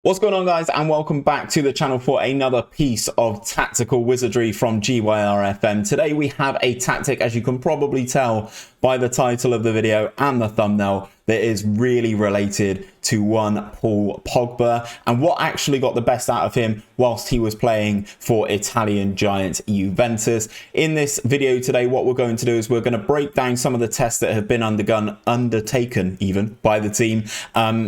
What's going on, guys, and welcome back to the channel for another piece of tactical wizardry from GYRFM. Today we have a tactic, as you can probably tell by the title of the video and the thumbnail, that is really related to one Paul Pogba and what actually got the best out of him whilst he was playing for Italian giant Juventus. In this video today, what we're going to do is we're going to break down some of the tests that have been undertaken even by the team,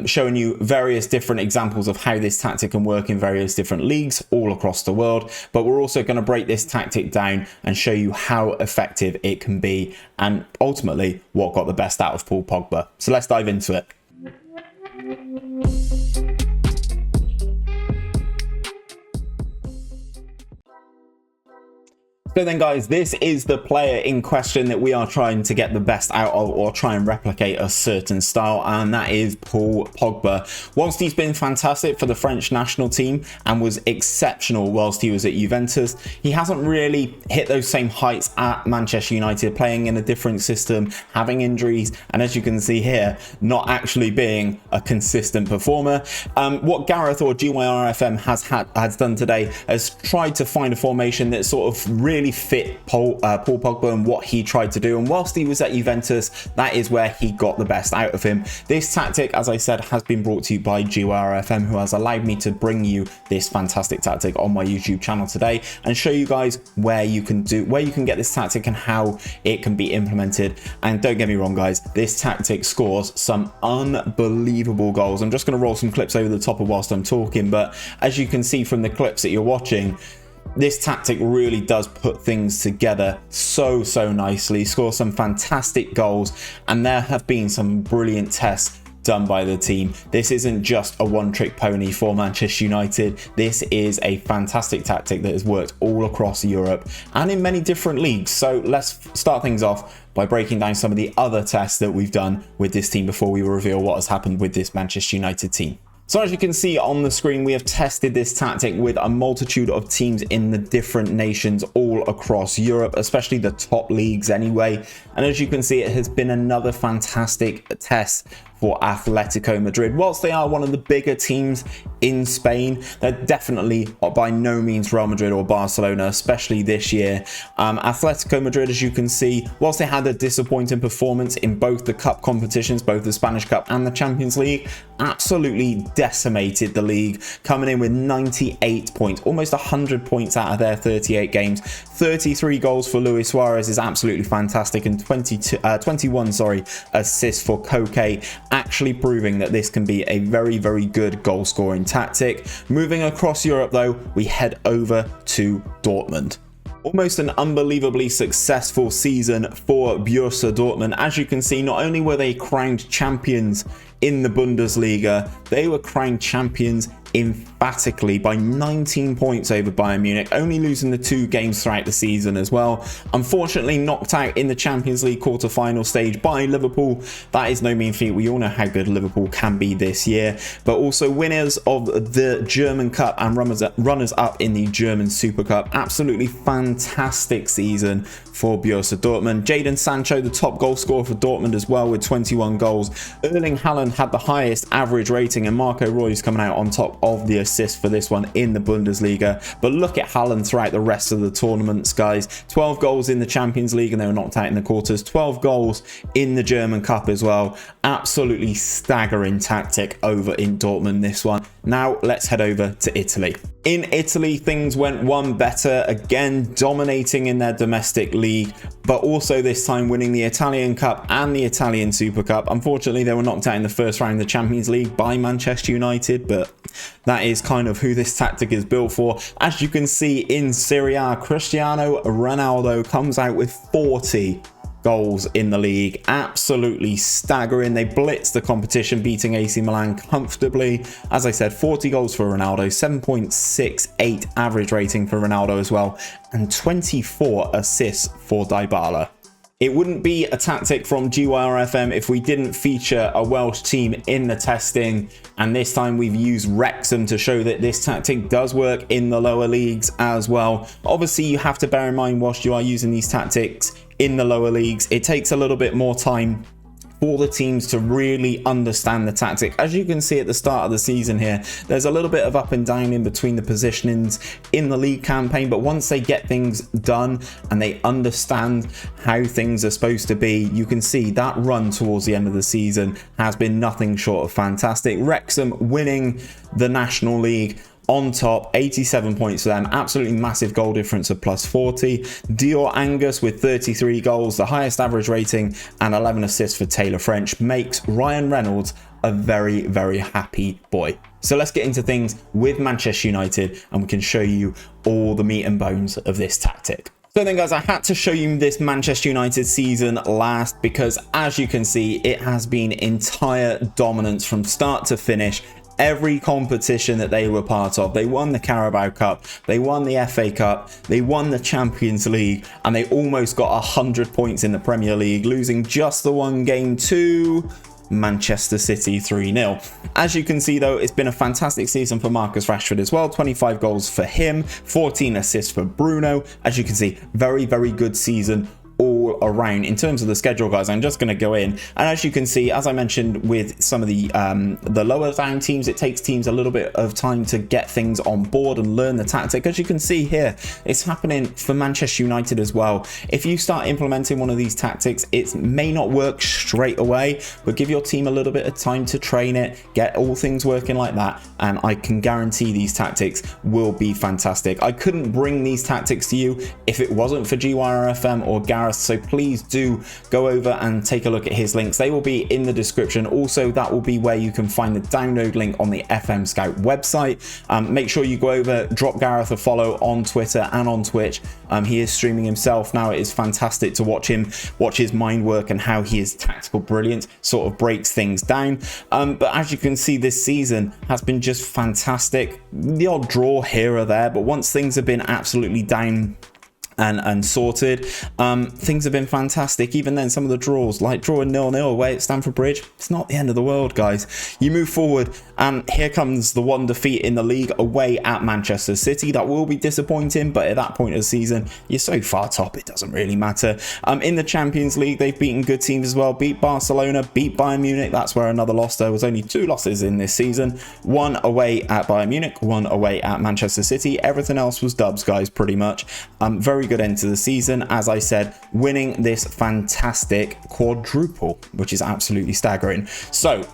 showing you various different examples of how this tactic can work in various different leagues all across the world. But we're also going to break this tactic down and show you how effective it can be and ultimately what got the best out of Paul Pogba. So let's dive into it. So then, guys, this is the player in question that we are trying to get the best out of, or try and replicate a certain style, and that is Paul Pogba. Whilst he's been fantastic for the French national team and was exceptional whilst he was at Juventus, he hasn't really hit those same heights at Manchester United, playing in a different system, having injuries, and as you can see here, not actually being a consistent performer. What Gareth or GYRFM has done today has tried to find a formation that sort of really fit Paul Pogba and what he tried to do, and whilst he was at Juventus, that is where he got the best out of him. This tactic, as I said, has been brought to you by GYRFM, who has allowed me to bring you this fantastic tactic on my YouTube channel today and show you guys where you can get this tactic and how it can be implemented. And don't get me wrong, guys, this tactic scores some unbelievable goals. I'm just going to roll some clips over the top of whilst I'm talking, but as you can see from the clips that you're watching, this tactic really does put things together so nicely, score some fantastic goals, and there have been some brilliant tests done by the team. This isn't just a one-trick pony for Manchester United. This is a fantastic tactic that has worked all across Europe and in many different leagues. So let's start things off by breaking down some of the other tests that we've done with this team before we reveal what has happened with this Manchester United team. So as you can see on the screen, we have tested this tactic with a multitude of teams in the different nations all across Europe, especially the top leagues anyway. And as you can see, it has been another fantastic test for Atletico Madrid. Whilst they are one of the bigger teams in Spain, they're definitely by no means Real Madrid or Barcelona, especially this year. Atletico Madrid, as you can see, whilst they had a disappointing performance in both the cup competitions, both the Spanish Cup and the Champions League, absolutely decimated the league, coming in with 98 points, almost 100 points out of their 38 games. 33 goals for Luis Suarez is absolutely fantastic, and 21 assists for Koke, actually proving that this can be a very good goal scoring tactic. Moving across Europe though, we head over to Dortmund. Almost an unbelievably successful season for Borussia Dortmund. As you can see, not only were they crowned champions in the Bundesliga, they were crowned champions emphatically by 19 points over Bayern Munich, only losing the 2 games throughout the season as well. Unfortunately knocked out in the Champions League quarter-final stage by Liverpool. That is no mean feat. We all know how good Liverpool can be this year, but also winners of the German Cup and runners-up in the German Super Cup. Absolutely fantastic season for Borussia Dortmund. Jadon Sancho, the top goal scorer for Dortmund as well, with 21 goals. Erling Haaland had the highest average rating, and Marco Reus coming out on top of the assist for this one in the Bundesliga. But look at Haaland throughout the rest of the tournaments, guys. 12 goals in the Champions League and they were knocked out in the quarters. 12 goals in the German Cup as well. Absolutely staggering tactic over in Dortmund, this one. Now let's head over to Italy. In Italy, things went one better, again dominating in their domestic league, but also this time winning the Italian Cup and the Italian Super Cup. Unfortunately, they were knocked out in the first round of the Champions League by Manchester United, but that is kind of who this tactic is built for. As you can see in Serie A, Cristiano Ronaldo comes out with 40 goals in the league. Absolutely staggering. They blitzed the competition, beating AC Milan comfortably. As I said, 40 goals for Ronaldo, 7.68 average rating for Ronaldo as well, and 24 assists for Dybala. It wouldn't be a tactic from GYRFM if we didn't feature a Welsh team in the testing, and this time we've used Wrexham to show that this tactic does work in the lower leagues as well. Obviously, you have to bear in mind whilst you are using these tactics in the lower leagues, it takes a little bit more time for the teams to really understand the tactic. As you can see at the start of the season here, there's a little bit of up and down in between the positionings in the league campaign, but once they get things done and they understand how things are supposed to be, you can see that run towards the end of the season has been nothing short of fantastic. Wrexham winning the National League on top, 87 points for them, absolutely massive goal difference of plus 40. Dior Angus with 33 goals, the highest average rating, and 11 assists for Taylor French makes Ryan Reynolds a very, very happy boy. So let's get into things with Manchester United and we can show you all the meat and bones of this tactic. So then guys, I had to show you this Manchester United season last because as you can see, it has been entire dominance from start to finish. Every competition that they were part of, they won the Carabao Cup, they won the FA Cup, they won the Champions League, and they almost got 100 points in the Premier League, losing just the one game to Manchester City 3-0. As you can see though, it's been a fantastic season for Marcus Rashford as well. 25 goals for him, 14 assists for Bruno. As you can see, very, very good season all around. In terms of the schedule, guys, I'm just going to go in, and as you can see, as I mentioned with some of the lower down teams, it takes teams a little bit of time to get things on board and learn the tactic. As you can see here, it's happening for Manchester United as well. If you start implementing one of these tactics, it may not work straight away, but give your team a little bit of time to train it, get all things working like that, and I can guarantee these tactics will be fantastic. I couldn't bring these tactics to you if it wasn't for GYRFM or Gareth, so please do go over and take a look at his links. They will be in the description. Also, that will be where you can find the download link on the FM Scout website. Make sure you go over, drop Gareth a follow on Twitter and on Twitch. He is streaming himself now. It is fantastic to watch his mind work and how he is tactical brilliant, sort of breaks things down. But as you can see, this season has been just fantastic. The odd draw here or there, but once things have been absolutely down and sorted, things have been fantastic. Even then, some of the draws, like drawing 0-0 away at Stamford Bridge, it's not the end of the world, guys. You move forward, and here comes the one defeat in the league away at Manchester City. That will be disappointing, but at that point of the season, you're so far top, it doesn't really matter. In the Champions League, they've beaten good teams as well. Beat Barcelona, beat Bayern Munich. That's where another loss. There was only 2 losses in this season. 1 away at Bayern Munich, 1 away at Manchester City. Everything else was dubs, guys, pretty much. Very good end to the season, as I said, winning this fantastic quadruple, which is absolutely staggering. So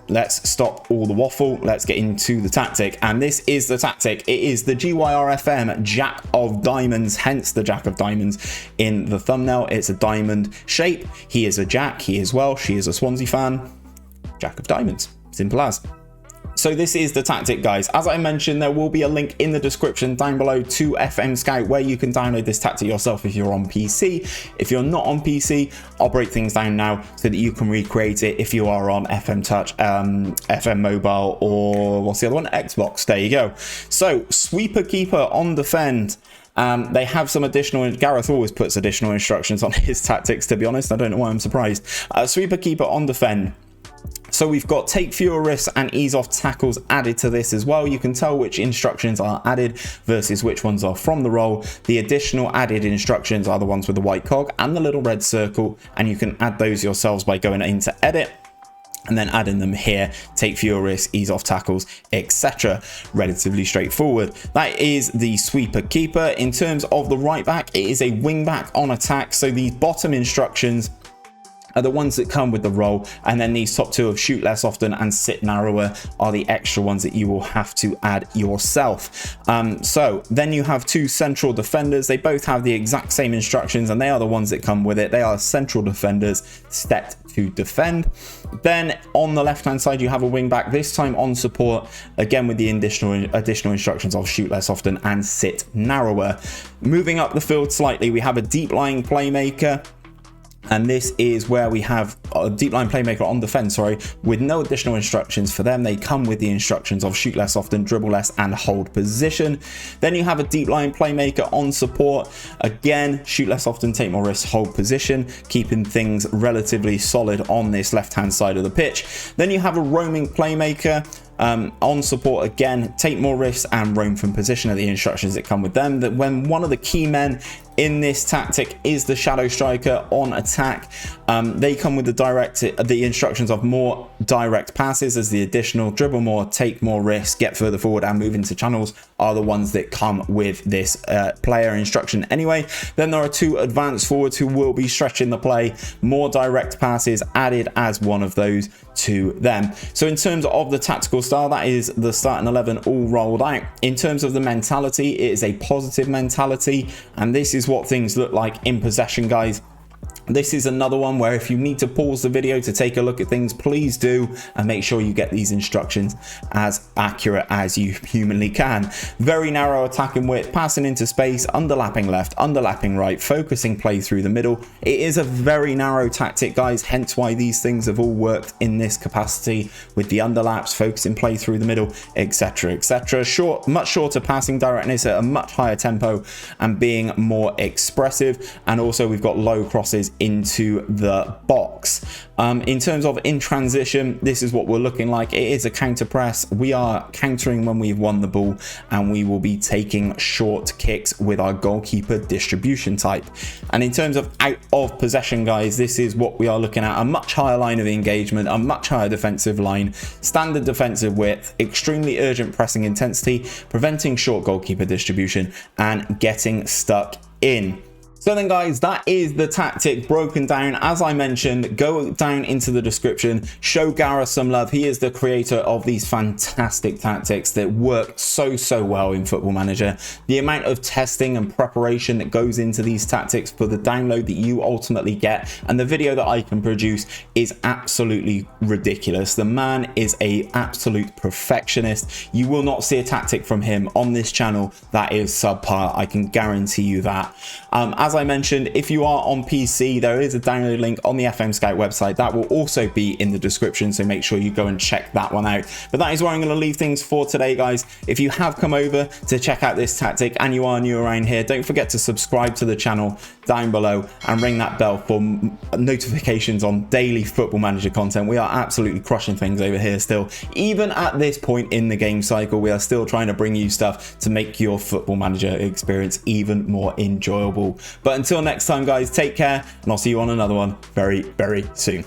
let's stop all the waffle, let's get into the tactic, and this is the tactic. It is the GYRFM Jack of Diamonds, hence the Jack of Diamonds in the thumbnail. It's a diamond shape. He is a Jack, he is Welsh, he is a Swansea fan. Jack of Diamonds, simple as. So this is the tactic, guys. As I mentioned, there will be a link in the description down below to FM Scout where you can download this tactic yourself if you're on PC. If you're not on PC, I'll break things down now so that you can recreate it if you are on FM Touch, FM Mobile, or what's the other one? Xbox. There you go. So sweeper keeper on defend. They have some additional, Gareth always puts additional instructions on his tactics, to be honest. I don't know why I'm surprised. Sweeper keeper on defend. So we've got take fewer risks and ease off tackles added to this as well. You can tell which instructions are added versus which ones are from the role. The additional added instructions are the ones with the white cog and the little red circle, and you can add those yourselves by going into edit and then adding them here. Take fewer risks, ease off tackles, etc. Relatively straightforward. That is the sweeper keeper. In terms of the right back, it is a wing back on attack. So these bottom instructions are the ones that come with the role, and then these top 2 of shoot less often and sit narrower are the extra ones that you will have to add yourself. So then you have 2 central defenders. They both have the exact same instructions, and they are the ones that come with it. They are central defenders set to defend. Then on the left hand side you have a wing back, this time on support, again with the additional instructions of shoot less often and sit narrower. Moving up the field slightly, we have a deep lying playmaker. And this is where we have a deep line playmaker on defense, with no additional instructions for them. They come with the instructions of shoot less often, dribble less, and hold position. Then you have a deep line playmaker on support. Again, shoot less often, take more risks, hold position, keeping things relatively solid on this left-hand side of the pitch. Then you have a roaming playmaker. On support, again, take more risks and roam from position are the instructions that come with them. That when one of the key men in this tactic is the shadow striker on attack, they come with the instructions of more direct passes as the additional. Dribble more, take more risks, get further forward and move into channels are the ones that come with this player instruction anyway. Then there are 2 advanced forwards who will be stretching the play, more direct passes added as one of those to them. So in terms of the tactical style, that is the starting 11 all rolled out. In terms of the mentality, it is a positive mentality, and this is what things look like in possession, guys. This is another one where if you need to pause the video to take a look at things, please do, and make sure you get these instructions as accurate as you humanly can. Very narrow attacking width, passing into space, underlapping left, underlapping right, focusing play through the middle. It is a very narrow tactic, guys, hence why these things have all worked in this capacity with the underlaps, focusing play through the middle, etc, etc. Much shorter passing directness at a much higher tempo and being more expressive, and also we've got low crosses into the box. In terms of in transition, this is what we're looking like. It is a counter press. We are countering when we've won the ball, and we will be taking short kicks with our goalkeeper distribution type. And in terms of out of possession, guys, this is what we are looking at: a much higher line of engagement, a much higher defensive line, standard defensive width, extremely urgent pressing intensity, preventing short goalkeeper distribution, and getting stuck in. So then, guys, that is the tactic broken down. As I mentioned, go down into the description, show Gareth some love. He is the creator of these fantastic tactics that work so well in Football Manager. The amount of testing and preparation that goes into these tactics for the download that you ultimately get, and the video that I can produce, is absolutely ridiculous. The man is an absolute perfectionist. You will not see a tactic from him on this channel that is subpar. I can guarantee you that. As I mentioned, if you are on PC, there is a download link on the FM Scout website that will also be in the description, so make sure you go and check that one out. But that is where I'm going to leave things for today, guys. If you have come over to check out this tactic and you are new around here, don't forget to subscribe to the channel down below and ring that bell for notifications on daily Football Manager content. We are absolutely crushing things over here still. Even at this point in the game cycle, we are still trying to bring you stuff to make your Football Manager experience even more enjoyable. But until next time, guys, take care, and I'll see you on another one very soon.